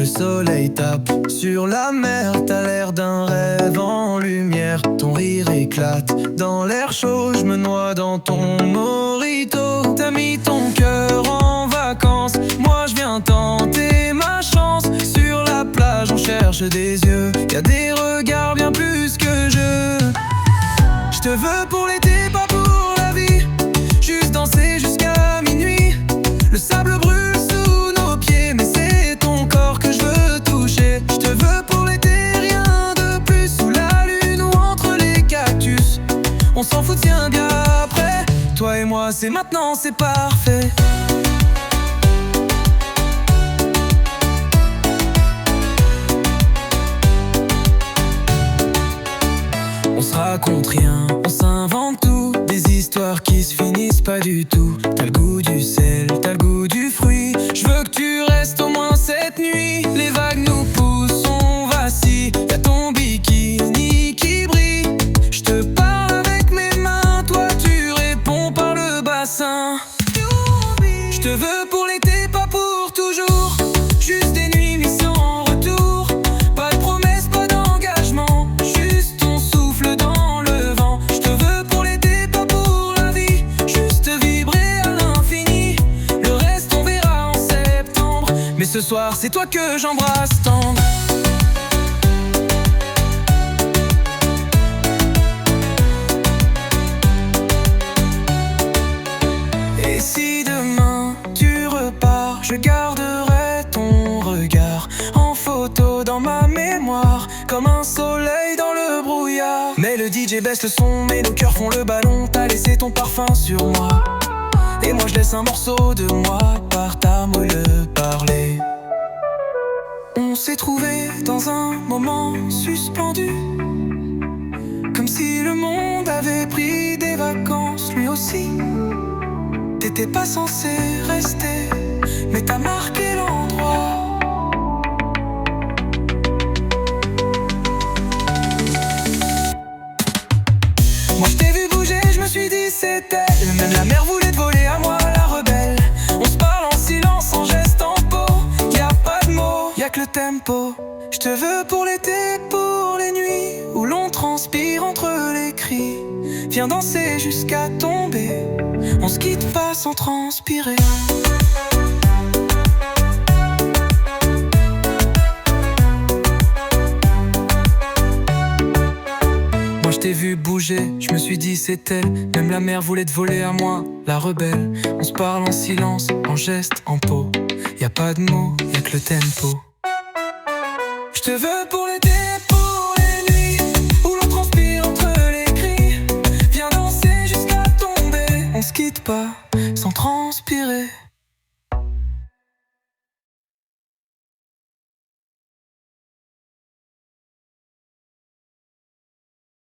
Le soleil tape sur la mer, t'as l'air d'un rêve en lumière. Ton rire éclate dans l'air chaud, je me noie dans ton mojito. T'as mis ton cœur en vacances, moi je viens tenter ma chance. Sur la plage on cherche des yeux, y'a des regards bien plus que je te veux pour l'été, pas pour la vie. Juste danser jusqu'à minuit. Le sable brûle sous nos pieds, mais c'est ton corps que je veux toucher. Je te veux pour l'été, rien de plus. Sous la lune ou entre les cactus. On s'en fout, tiens bien après. Toi et moi, c'est maintenant, c'est parfait. On se raconte rien, on s'invente tout. Des histoires qui se finissent pas du tout. T'as le goût du sel, t'as le goût du fruit. Je veux que tu restes au moins cette nuit. Les vagues nous poussent, on vacille. Y'a ton bikini qui brille. Je te parle avec mes mains, toi tu réponds par le bassin. Je te veux pour l'été, pas pour toujours. Juste des nuits sans retour. Pas de promesses, pas d'engagement. Juste ton souffle dans le vent. Je te veux pour l'été, pas pour la vie. Juste vibrer à l'infini. Le reste on verra en septembre. Mais ce soir c'est toi que j'embrasse tendre. Et si demain tu repars, je garderai ton regard en photo dans ma mémoire, comme un soleil dans le brouillard. Mais le DJ baisse le son, mais nos cœurs font le ballon. T'as laissé ton parfum sur moi, et moi je laisse un morceau de moi par ta moule parler. On s'est trouvé dans un moment suspendu, comme si le monde avait pris des vacances lui aussi. T'étais pas censé rester, mais t'as marqué l'endroit. Moi je t'ai vu bouger, je me suis dit c'est elle. Même la mer voulait te voler à moi, la rebelle. On se parle en silence, en geste, en peau. Y'a pas de mots, y'a que le tempo. Je te veux pour l'été, pour les nuits où l'on transpire entre les cris. Viens danser jusqu'à tomber, on se quitte pas sans transpirer. Moi je t'ai vu bouger, je me suis dit c'est elle. Même la mer voulait te voler à moi, la rebelle. On se parle en silence, en geste, en peau. Y'a pas de mots, y'a que le tempo. Je te veux pour l'été, pour les nuits où l'on transpire entre les cris. Viens danser jusqu'à tomber, on se quitte pas sans transpirer.